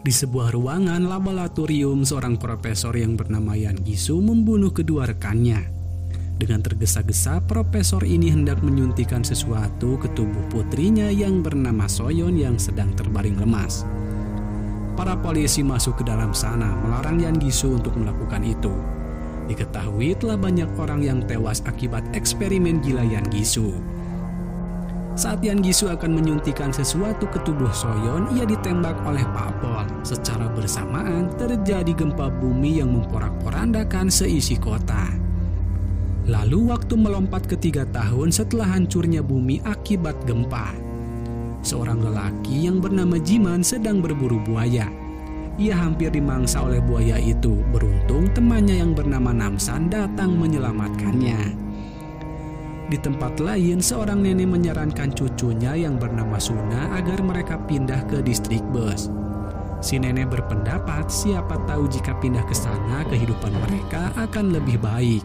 Di sebuah ruangan laboratorium, seorang profesor yang bernama Yan Gisu membunuh kedua rekannya. Dengan tergesa-gesa, profesor ini hendak menyuntikkan sesuatu ke tubuh putrinya yang bernama Soyeon yang sedang terbaring lemas. Para polisi masuk ke dalam sana, melarang Yan Gisu untuk melakukan itu. Diketahui telah banyak orang yang tewas akibat eksperimen gila Yan Gisu. Saat Yan Gisu akan menyuntikkan sesuatu ke tubuh Soyeon, ia ditembak oleh Pak Pol. Secara bersamaan, terjadi gempa bumi yang memporak-porandakan seisi kota. Lalu waktu melompat ke 3 tahun setelah hancurnya bumi akibat gempa. Seorang lelaki yang bernama Jiman sedang berburu buaya. Ia hampir dimangsa oleh buaya itu. Beruntung temannya yang bernama Namsan datang menyelamatkannya. Di tempat lain, seorang nenek menyarankan cucunya yang bernama Suna agar mereka pindah ke distrik bus. Si nenek berpendapat siapa tahu jika pindah ke sana kehidupan mereka akan lebih baik.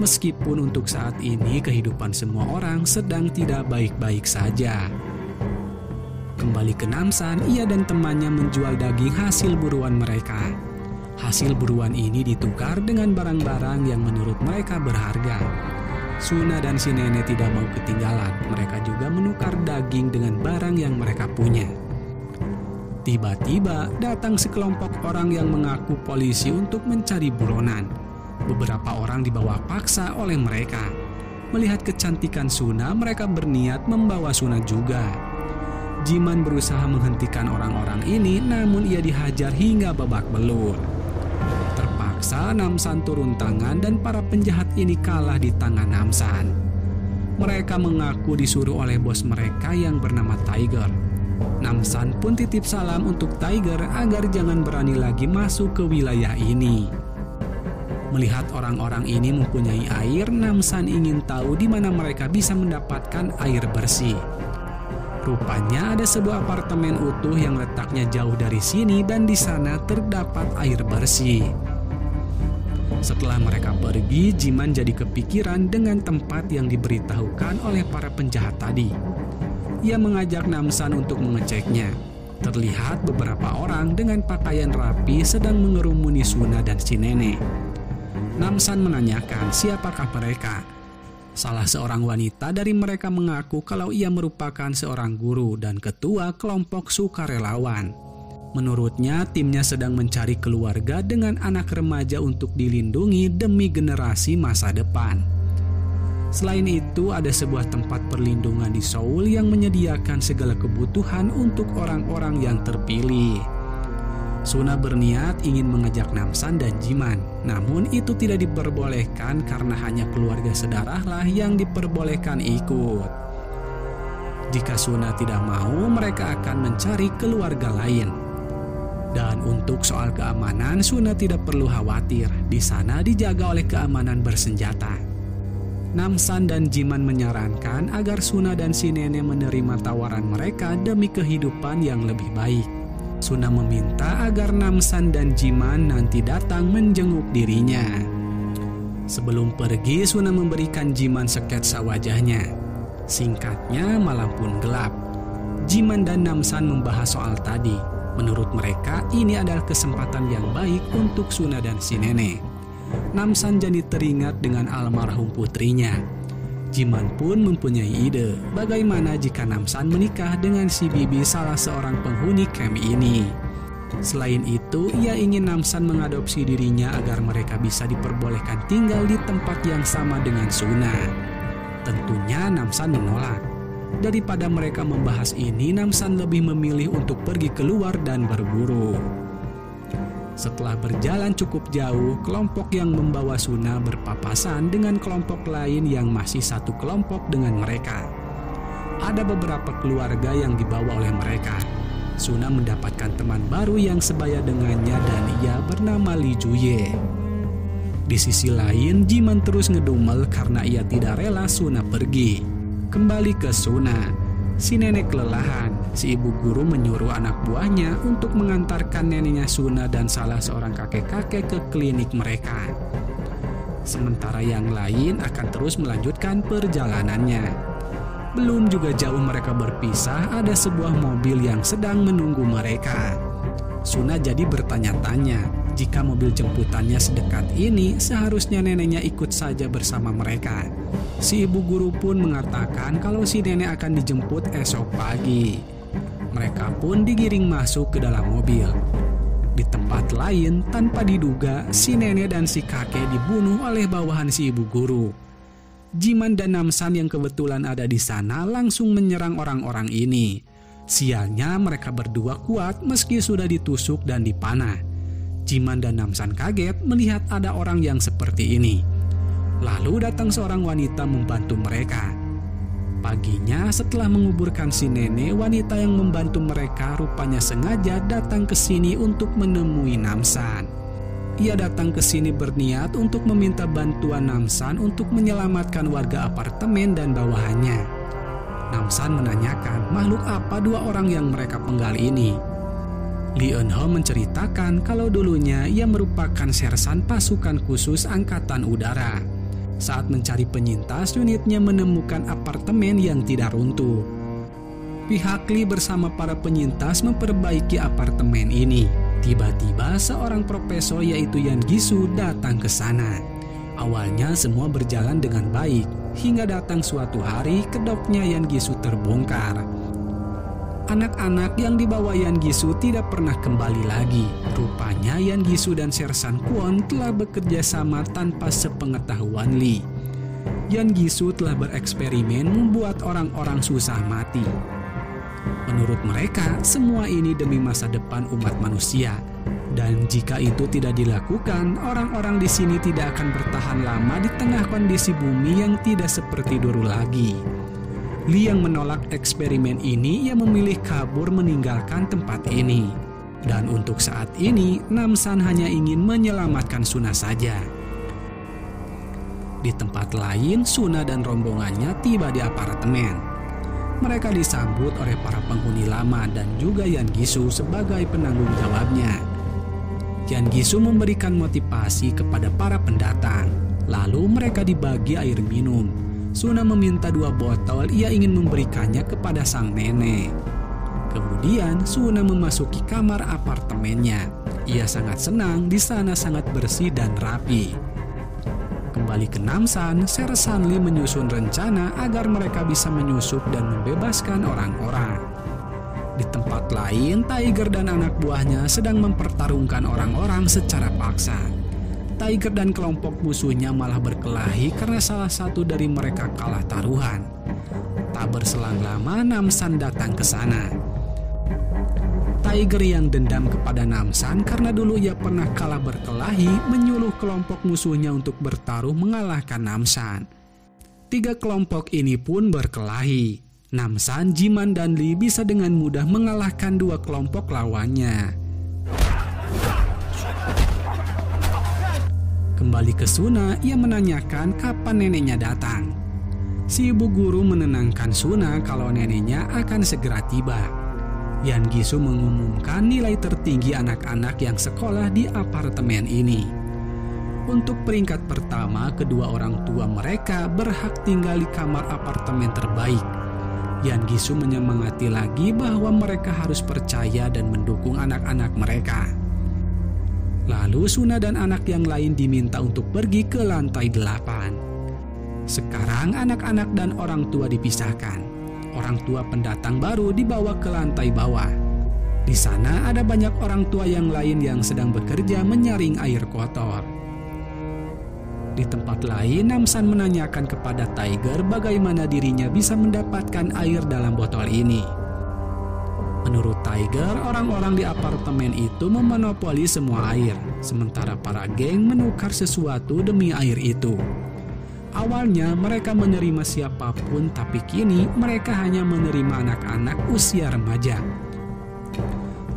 Meskipun untuk saat ini kehidupan semua orang sedang tidak baik-baik saja. Kembali ke Namsan, ia dan temannya menjual daging hasil buruan mereka. Hasil buruan ini ditukar dengan barang-barang yang menurut mereka berharga. Suna dan si nenek tidak mau ketinggalan. Mereka juga menukar daging dengan barang yang mereka punya. Tiba-tiba datang sekelompok orang yang mengaku polisi untuk mencari buronan. Beberapa orang dibawa paksa oleh mereka. Melihat kecantikan Suna, mereka berniat membawa Suna juga. Jiman berusaha menghentikan orang-orang ini, namun ia dihajar hingga babak belur. Terpaksa Namsan turun tangan dan para penjahat ini kalah di tangan Namsan. Mereka mengaku disuruh oleh bos mereka yang bernama Tiger. Namsan pun titip salam untuk Tiger agar jangan berani lagi masuk ke wilayah ini. Melihat orang-orang ini mempunyai air, Namsan ingin tahu di mana mereka bisa mendapatkan air bersih. Rupanya ada sebuah apartemen utuh yang letaknya jauh dari sini dan di sana terdapat air bersih. Setelah mereka pergi, Jiman jadi kepikiran dengan tempat yang diberitahukan oleh para penjahat tadi. Ia mengajak Namsan untuk mengeceknya. Terlihat beberapa orang dengan pakaian rapi sedang mengerumuni Suna dan si nenek. Namsan menanyakan siapakah mereka. Salah seorang wanita dari mereka mengaku kalau ia merupakan seorang guru dan ketua kelompok sukarelawan. Menurutnya, timnya sedang mencari keluarga dengan anak remaja untuk dilindungi demi generasi masa depan. Selain itu, ada sebuah tempat perlindungan di Seoul yang menyediakan segala kebutuhan untuk orang-orang yang terpilih. Suna berniat ingin mengajak Namsan dan Jiman, namun itu tidak diperbolehkan karena hanya keluarga sedarahlah yang diperbolehkan ikut. Jika Suna tidak mau, mereka akan mencari keluarga lain. Dan untuk soal keamanan, Suna tidak perlu khawatir. Di sana dijaga oleh keamanan bersenjata. Namsan dan Jiman menyarankan agar Suna dan si nenek menerima tawaran mereka demi kehidupan yang lebih baik. Suna meminta agar Namsan dan Jiman nanti datang menjenguk dirinya. Sebelum pergi, Suna memberikan Jiman sketsa wajahnya. Singkatnya, malam pun gelap. Jiman dan Namsan membahas soal tadi. Menurut mereka, ini adalah kesempatan yang baik untuk Suna dan si nenek. Namsan jadi teringat dengan almarhum putrinya. Jiman pun mempunyai ide, bagaimana jika Namsan menikah dengan si bibi salah seorang penghuni camp ini. Selain itu, ia ingin Namsan mengadopsi dirinya agar mereka bisa diperbolehkan tinggal di tempat yang sama dengan Suna. Tentunya Namsan menolak. Daripada mereka membahas ini, Namsan lebih memilih untuk pergi keluar dan berburu. Setelah berjalan cukup jauh, kelompok yang membawa Suna berpapasan dengan kelompok lain yang masih satu kelompok dengan mereka. Ada beberapa keluarga yang dibawa oleh mereka. Suna mendapatkan teman baru yang sebaya dengannya dan ia bernama Lee Juye. Di sisi lain, Jiman terus ngedumel karena ia tidak rela Suna pergi. Kembali ke Suna, si nenek kelelahan. Si ibu guru menyuruh anak buahnya untuk mengantarkan neneknya Suna dan salah seorang kakek-kakek ke klinik mereka. Sementara yang lain akan terus melanjutkan perjalanannya. Belum juga jauh mereka berpisah, ada sebuah mobil yang sedang menunggu mereka. Suna jadi bertanya-tanya, jika mobil jemputannya sedekat ini, seharusnya neneknya ikut saja bersama mereka. Si ibu guru pun mengatakan kalau si nenek akan dijemput esok pagi. Mereka pun digiring masuk ke dalam mobil. Di tempat lain, tanpa diduga, si nenek dan si kakek dibunuh oleh bawahan si ibu guru. Jiman dan Namsan yang kebetulan ada di sana langsung menyerang orang-orang ini. Sialnya mereka berdua kuat meski sudah ditusuk dan dipanah. Jiman dan Namsan kaget melihat ada orang yang seperti ini. Lalu datang seorang wanita membantu mereka. Paginya setelah menguburkan si nenek, wanita yang membantu mereka rupanya sengaja datang ke sini untuk menemui Namsan. Ia datang ke sini berniat untuk meminta bantuan Namsan untuk menyelamatkan warga apartemen dan bawahannya. Namsan menanyakan makhluk apa dua orang yang mereka penggal ini. Lee Eun-ho menceritakan kalau dulunya ia merupakan sersan pasukan khusus Angkatan Udara. Saat mencari penyintas, unitnya menemukan apartemen yang tidak runtuh. Pihak Lee bersama para penyintas memperbaiki apartemen ini. Tiba-tiba seorang profesor yaitu Yan Gisu datang ke sana. Awalnya semua berjalan dengan baik, hingga datang suatu hari kedoknya Yan Gisu terbongkar. Anak-anak yang dibawa Yan Gisu tidak pernah kembali lagi. Rupanya Yan Gisu dan Sersan Kwon telah bekerja sama tanpa sepengetahuan Lee. Yan Gisu telah bereksperimen membuat orang-orang susah mati. Menurut mereka, semua ini demi masa depan umat manusia. Dan jika itu tidak dilakukan, orang-orang di sini tidak akan bertahan lama di tengah kondisi bumi yang tidak seperti dulu lagi. Lee yang menolak eksperimen ini, ia memilih kabur meninggalkan tempat ini. Dan untuk saat ini, Namsan hanya ingin menyelamatkan Suna saja. Di tempat lain, Suna dan rombongannya tiba di apartemen. Mereka disambut oleh para penghuni lama dan juga Yan Gisu sebagai penanggung jawabnya. Yan Gisu memberikan motivasi kepada para pendatang. Lalu mereka dibagi air minum. Suna meminta 2 botol, ia ingin memberikannya kepada sang nenek. Kemudian Suna memasuki kamar apartemennya. Ia sangat senang, di sana sangat bersih dan rapi. Kembali ke Namsan, Sersan Lee menyusun rencana agar mereka bisa menyusup dan membebaskan orang-orang. Di tempat lain, Tiger dan anak buahnya sedang mempertarungkan orang-orang secara paksa. Tiger dan kelompok musuhnya malah berkelahi karena salah satu dari mereka kalah taruhan. Tak berselang lama, Namsan datang ke sana. Tiger yang dendam kepada Namsan karena dulu ia pernah kalah berkelahi, menyuruh kelompok musuhnya untuk bertaruh mengalahkan Namsan. 3 kelompok ini pun berkelahi. Namsan, Jiman, dan Lee bisa dengan mudah mengalahkan 2 kelompok lawannya. Kembali ke Suna, ia menanyakan kapan neneknya datang. Si ibu guru menenangkan Suna kalau neneknya akan segera tiba. Yan Gisu mengumumkan nilai tertinggi anak-anak yang sekolah di apartemen ini. Untuk peringkat pertama, kedua orang tua mereka berhak tinggal di kamar apartemen terbaik. Yan Gisu menyemangati lagi bahwa mereka harus percaya dan mendukung anak-anak mereka. Lalu Suna dan anak yang lain diminta untuk pergi ke lantai 8. Sekarang anak-anak dan orang tua dipisahkan. Orang tua pendatang baru dibawa ke lantai bawah. Di sana ada banyak orang tua yang lain yang sedang bekerja menyaring air kotor. Di tempat lain, Namsan menanyakan kepada Tiger bagaimana dirinya bisa mendapatkan air dalam botol ini. Menurut Tiger, orang-orang di apartemen itu memonopoli semua air, sementara para geng menukar sesuatu demi air itu. Awalnya mereka menerima siapapun, tapi kini mereka hanya menerima anak-anak usia remaja.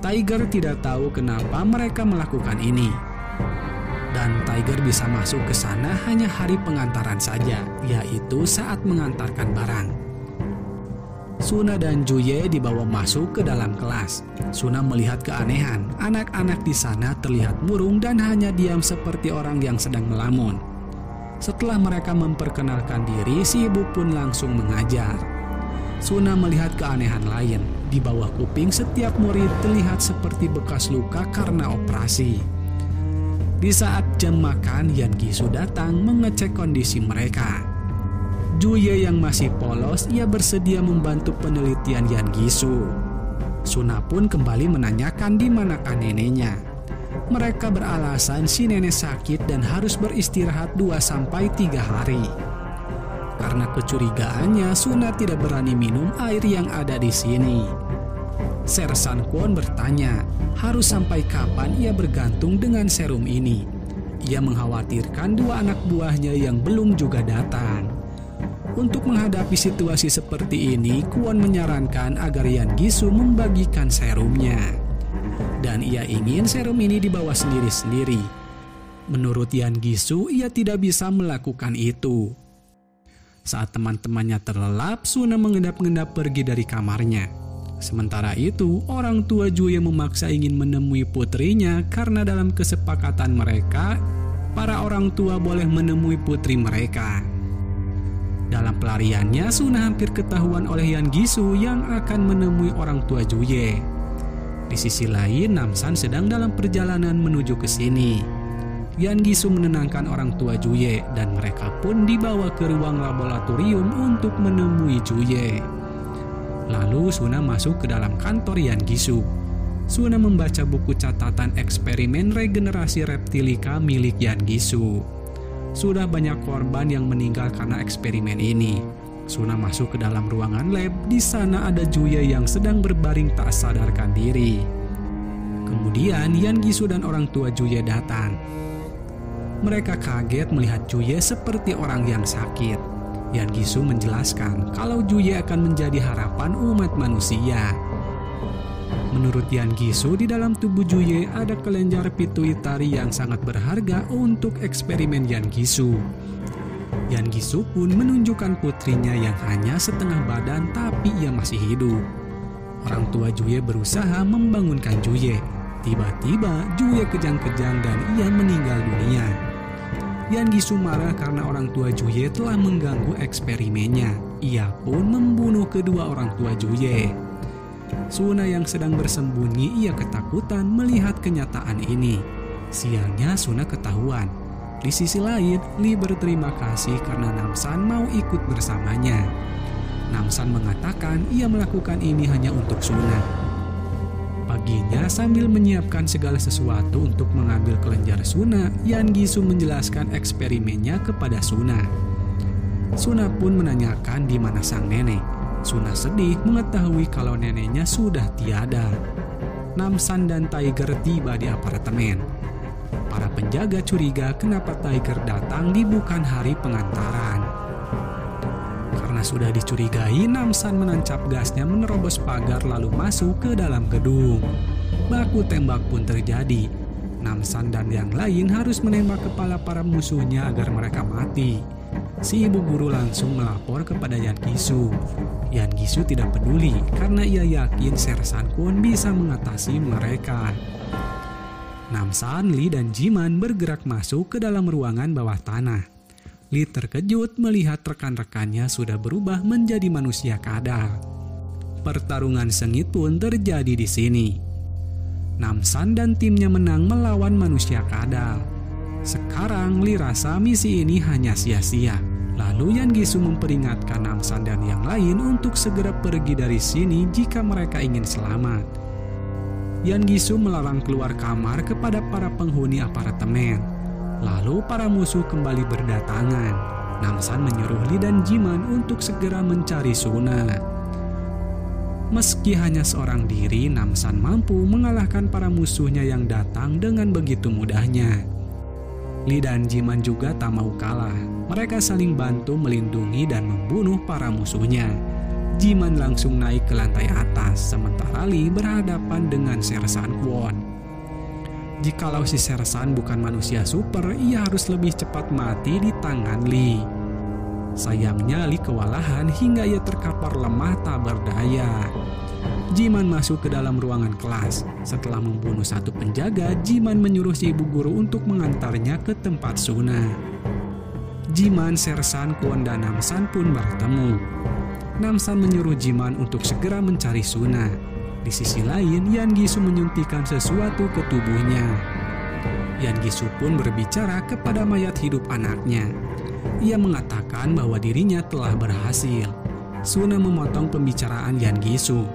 Tiger tidak tahu kenapa mereka melakukan ini. Dan Tiger bisa masuk ke sana hanya hari pengantaran saja, yaitu saat mengantarkan barang. Suna dan Juye dibawa masuk ke dalam kelas. Suna melihat keanehan, anak-anak di sana terlihat murung dan hanya diam seperti orang yang sedang melamun. Setelah mereka memperkenalkan diri, si ibu pun langsung mengajar. Suna melihat keanehan lain. Di bawah kuping setiap murid terlihat seperti bekas luka karena operasi. Di saat jam makan, Yan Gisu datang mengecek kondisi mereka. Juye yang masih polos, ia bersedia membantu penelitian Yan Gisu. Suna pun kembali menanyakan di manakah neneknya. Mereka beralasan si nenek sakit dan harus beristirahat 2-3 hari. Karena kecurigaannya, Suna tidak berani minum air yang ada di sini. Sersan Kwon bertanya, harus sampai kapan ia bergantung dengan serum ini? Ia mengkhawatirkan 2 anak buahnya yang belum juga datang. Untuk menghadapi situasi seperti ini, Kwon menyarankan agar Yan Gisu membagikan serumnya. Dan ia ingin serum ini dibawa sendiri-sendiri. Menurut Yan Gisu, ia tidak bisa melakukan itu. Saat teman-temannya terlelap, Suna mengendap-endap pergi dari kamarnya. Sementara itu, orang tua Juye memaksa ingin menemui putrinya karena dalam kesepakatan mereka, para orang tua boleh menemui putri mereka. Dalam pelariannya, Suna hampir ketahuan oleh Yan Gisu yang akan menemui orang tua Juye. Di sisi lain, Namsan sedang dalam perjalanan menuju ke sini. Yan Gisu menenangkan orang tua Juye dan mereka pun dibawa ke ruang laboratorium untuk menemui Juye. Lalu Suna masuk ke dalam kantor Yan Gisu. Suna membaca buku catatan eksperimen regenerasi reptilika milik Yan Gisu. Sudah banyak korban yang meninggal karena eksperimen ini. Suna masuk ke dalam ruangan lab. Di sana ada Juye yang sedang berbaring tak sadarkan diri. Kemudian Yan Gisu dan orang tua Juye datang. Mereka kaget melihat Juye seperti orang yang sakit. Yan Gisu menjelaskan kalau Juye akan menjadi harapan umat manusia. Menurut Yan Gisu, di dalam tubuh Juye ada kelenjar pituitari yang sangat berharga untuk eksperimen Yan Gisu. Yan Gisu pun menunjukkan putrinya yang hanya setengah badan tapi ia masih hidup. Orang tua Juye berusaha membangunkan Juye. Tiba-tiba Juye kejang-kejang dan ia meninggal dunia. Yan Gisu marah karena orang tua Juye telah mengganggu eksperimennya. Ia pun membunuh kedua orang tua Juye. Suna yang sedang bersembunyi, ia ketakutan melihat kenyataan ini. Sialnya Suna ketahuan. Di sisi lain, Lee berterima kasih karena Namsan mau ikut bersamanya. Namsan mengatakan ia melakukan ini hanya untuk Suna. Paginya, sambil menyiapkan segala sesuatu untuk mengambil kelenjar Suna, Yan Gisu menjelaskan eksperimennya kepada Suna. Suna pun menanyakan di mana sang nenek. Suna sedih mengetahui kalau neneknya sudah tiada. Namsan dan Tiger tiba di apartemen. Para penjaga curiga kenapa Tiger datang di bukan hari pengantaran. Karena sudah dicurigai, Namsan menancap gasnya menerobos pagar lalu masuk ke dalam gedung. Baku tembak pun terjadi. Namsan dan yang lain harus menembak kepala para musuhnya agar mereka mati. Si ibu guru langsung melapor kepada Yan Gisu. Yan Gisu tidak peduli karena ia yakin Sersan Kwon bisa mengatasi mereka. Namsan, Lee, dan Jiman bergerak masuk ke dalam ruangan bawah tanah. Lee terkejut melihat rekan-rekannya sudah berubah menjadi manusia kadal. Pertarungan sengit pun terjadi di sini. Namsan dan timnya menang melawan manusia kadal. Sekarang Lee rasa misi ini hanya sia-sia. Lalu Yan Gisu memperingatkan Namsan dan yang lain untuk segera pergi dari sini jika mereka ingin selamat. Yan Gisu melarang keluar kamar kepada para penghuni apartemen. Lalu para musuh kembali berdatangan. Namsan menyuruh Lee dan Jiman untuk segera mencari Suna. Meski hanya seorang diri, Namsan mampu mengalahkan para musuhnya yang datang dengan begitu mudahnya. Lee dan Jiman juga tak mau kalah. Mereka saling bantu melindungi dan membunuh para musuhnya. Jiman langsung naik ke lantai atas, sementara Lee berhadapan dengan Sersan Kwon. Jikalau si Sersan bukan manusia super, ia harus lebih cepat mati di tangan Lee. Sayangnya Lee kewalahan hingga ia terkapar lemah tak berdaya. Jiman masuk ke dalam ruangan kelas. Setelah membunuh satu penjaga, Jiman menyuruh si ibu guru untuk mengantarnya ke tempat Suna. Jiman, Sersan Kwon, dan Namsan pun bertemu. Namsan menyuruh Jiman untuk segera mencari Suna. Di sisi lain, Yan Gisu menyuntikkan sesuatu ke tubuhnya. Yan Gisu pun berbicara kepada mayat hidup anaknya. Ia mengatakan bahwa dirinya telah berhasil. Suna memotong pembicaraan Yan Gisu.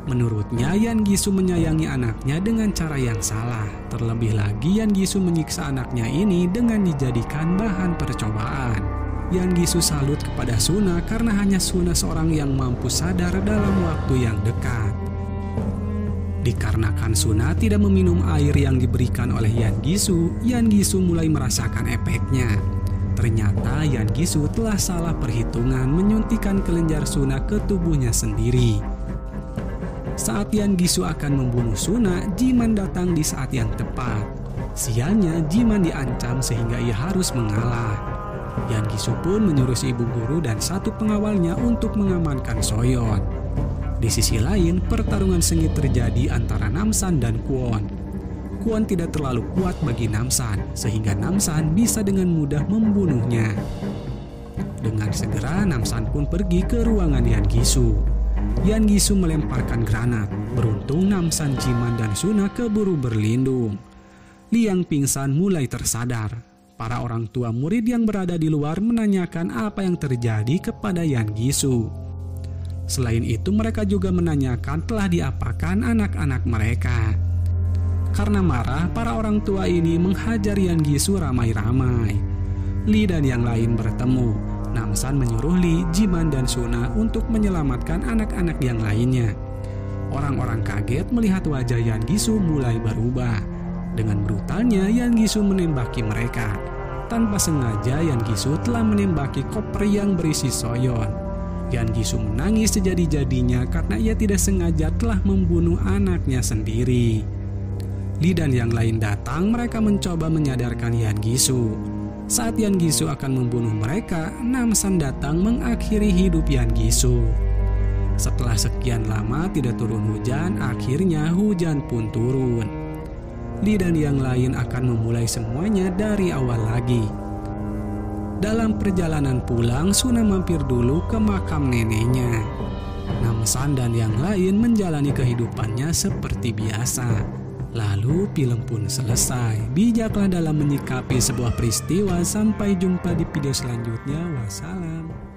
Menurutnya, Yan Gisu menyayangi anaknya dengan cara yang salah. Terlebih lagi, Yan Gisu menyiksa anaknya ini dengan dijadikan bahan percobaan. Yan Gisu salut kepada Suna karena hanya Suna seorang yang mampu sadar dalam waktu yang dekat. Dikarenakan Suna tidak meminum air yang diberikan oleh Yan Gisu mulai merasakan efeknya. Ternyata Yan Gisu telah salah perhitungan menyuntikkan kelenjar Suna ke tubuhnya sendiri. Saat Yan Gisu akan membunuh Suna, Jiman datang di saat yang tepat. Sialnya, Jiman diancam sehingga ia harus mengalah. Yan Gisu pun menyuruh si ibu guru dan satu pengawalnya untuk mengamankan Soyeon. Di sisi lain, pertarungan sengit terjadi antara Namsan dan Kwon. Kwon tidak terlalu kuat bagi Namsan, sehingga Namsan bisa dengan mudah membunuhnya. Dengan segera, Namsan pun pergi ke ruangan Yan Gisu. Yan Gisu melemparkan granat. Beruntung Namsan, Jiman, dan Suna keburu berlindung. Liang pingsan mulai tersadar. Para orang tua murid yang berada di luar menanyakan apa yang terjadi kepada Yan Gisu. Selain itu, mereka juga menanyakan telah diapakan anak-anak mereka. Karena marah, para orang tua ini menghajar Yan Gisu ramai-ramai. Lee dan yang lain bertemu. Namsan menyuruh Lee, Jiman, dan Suna untuk menyelamatkan anak-anak yang lainnya. Orang-orang kaget melihat wajah Yan Gisu mulai berubah. Dengan brutalnya, Yan Gisu menembaki mereka. Tanpa sengaja, Yan Gisu telah menembaki koper yang berisi Soyeon. Yan Gisu menangis sejadi-jadinya karena ia tidak sengaja telah membunuh anaknya sendiri. Lee dan yang lain datang, mereka mencoba menyadarkan Yan Gisu. Saat Yan Gisu akan membunuh mereka, Namsan datang mengakhiri hidup Yan Gisu. Setelah sekian lama tidak turun hujan, akhirnya hujan pun turun. Lee dan yang lain akan memulai semuanya dari awal lagi. Dalam perjalanan pulang, Suna mampir dulu ke makam neneknya. Namsan dan yang lain menjalani kehidupannya seperti biasa. Lalu film pun selesai. Bijaklah dalam menyikapi sebuah peristiwa. Sampai jumpa di video selanjutnya. Wassalam.